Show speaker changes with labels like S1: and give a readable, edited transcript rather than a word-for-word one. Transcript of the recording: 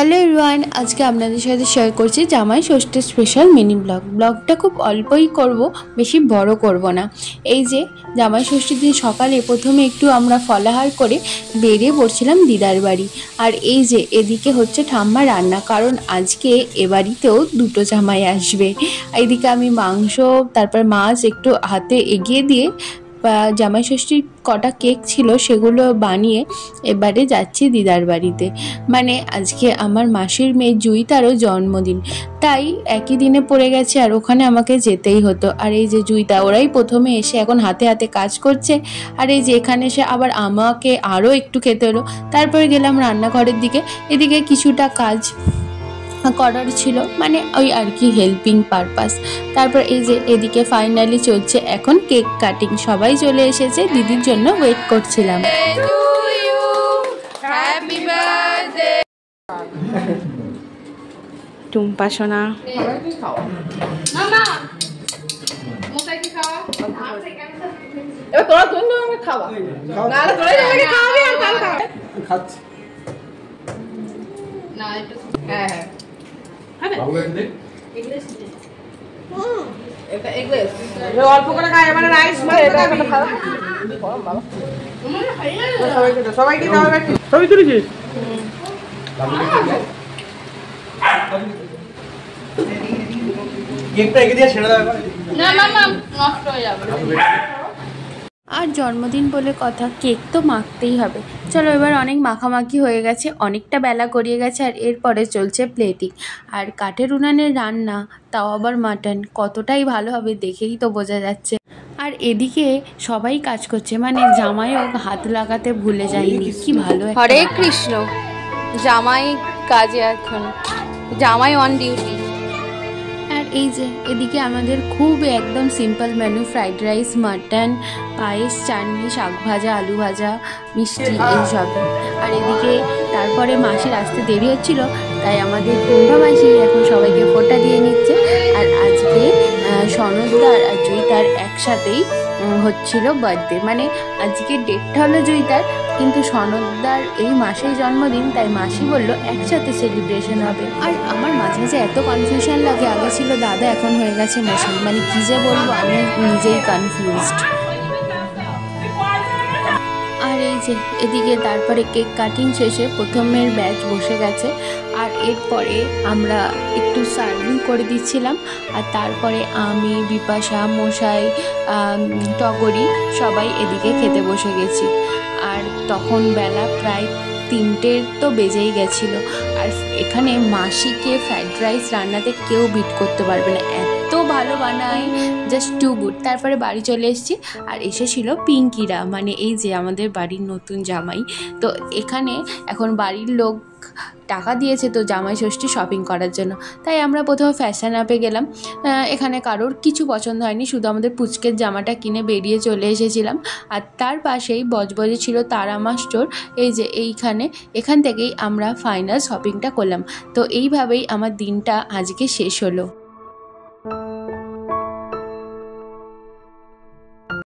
S1: Hello everyone, আজকে আপনাদের সাথে শেয়ার করছি জামাই ষষ্ঠীর স্পেশাল মিনি ব্লগটা খুব অল্পই করব, বেশি বড় করব না। এই যে জামাই ষষ্ঠীর দিন সকালে প্রথমে একটু আমরা ফলাহার করে বেরিয়ে পড়ছিলাম দিদার বাড়ি। আর এই যে এদিকে হচ্ছে ঠাম্মা রান্না, কারণ আজকে এ বাড়িতেও দুটো জামাই আসবে। এইদিকে আমি মাংস তারপর মাছ একটু হাতে এগিয়ে দিয়ে জামাই ষষ্ঠীর কটা কেক ছিল সেগুলো বানিয়ে এবারে যাচ্ছি দিদার বাড়িতে। মানে আজকে আমার মাসির মেয়ে জুইতারও জন্মদিন, তাই একই দিনে পড়ে গেছে আর ওখানে আমাকে যেতেই হতো। আর এই যে জুইতা, ওরাই প্রথমে এসে এখন হাতে হাতে কাজ করছে। আর এই যে এখানে এসে আবার আমাকে আরও একটু খেতে হলো। তারপরে গেলাম রান্নাঘরের দিকে, এদিকে কিছুটা কাজ করার ছিল, মানে ওই আর কি হেল্পিং পারপাস। তারপর এই যে এদিকে ফাইনালি চলছে এখন কেক কাটিং। সবাই চলে এসেছে, দিদির জন্য ওয়েট করছিলাম। টুম্পা সোনা
S2: অল্প করে খাই, মানে রাইস সবাইকে সবাই তুলেছিস।
S1: আর জন্মদিন বলে কথা, কেক তো মাখতেই হবে। চলো, এবার অনেক মাখামাখি হয়ে গেছে, অনেকটা বেলা গড়িয়ে গেছে। আর এরপরে চলছে প্লেটিং। আর কাঠের উনানের রান্না, তাও আবার মাটন, কতটাই ভালো হবে দেখেই তো বোঝা যাচ্ছে। আর এদিকে সবাই কাজ করছে, মানে জামাইও হাত লাগাতে ভুলে যায়নি। কি ভালো।
S3: হরে কৃষ্ণ। জামাই কাজে, এখন জামাই অন ডিউটি।
S1: আর এই যে এদিকে আমাদের খুব একদম simple menu, fried rice, mutton, পায়েস, চাটনি, শাক ভাজা, আলু ভাজা, মিষ্টি, এইসব। আর এদিকে তারপরে মাসির আসতে দেরি হচ্ছিল, তাই আমাদের টুম্পা মাসি এখন সবাইকে ফোঁটা দিয়ে নিচ্ছে। আর আজকে সনদদার আর জয়িতার একসাথেই হচ্ছিল বার্থডে, মানে আজকে ডেটটা হলো জয়িতার, কিন্তু সনদদার এই মাসেই জন্মদিন, তাই মাসি বললো একসাথে সেলিব্রেশন হবে। আর আমার মাঝে মাঝে এত কনফিউশন লাগে, আগে ছিল দাদা, এখন হয়ে গেছে মশাই, মানে কী যে বলবো আমি নিজেই কনফিউজড। আর এই যে এদিকে তারপরে কেক কাটিং শেষে প্রথমের ব্যাচ বসে গেছে। আর এরপরে আমরা একটু সার্ভিং করে দিচ্ছিলাম। আর তারপরে আমি, বিপাশা, মশাই, টগরি সবাই এদিকে খেতে বসে গেছি। আর তখন বেলা প্রায় 3টে তো বেজেই গেছিলো। আর এখানে মাসিকে ফ্রাইড রাইস রান্নাতে কেউ বিট করতে পারবে না, এত ভালো বানায়, জাস্ট টু গুড। তারপরে বাড়ি চলে এসেছি, আর এসেছিল পিঙ্কিরা, মানে এই যে আমাদের বাড়ির নতুন জামাই। তো এখানে এখন বাড়ির লোক টাকা দিয়েছে তো জামাই ষষ্ঠী শপিং করার জন্য, তাই আমরা প্রথমে ফ্যাশন অ্যাপে গেলাম। এখানে কারোর কিছু পছন্দ হয়নি, শুধু আমাদের পুচকের জামাটা কিনে বেরিয়ে চলে এসেছিলাম। আর তার পাশেই বজবজে ছিল তারামা স্টোর, এই যে এখান থেকেই আমরা ফাইনাল শপিংটা করলাম। তো এইভাবেই আমার দিনটা আজকে শেষ হলো।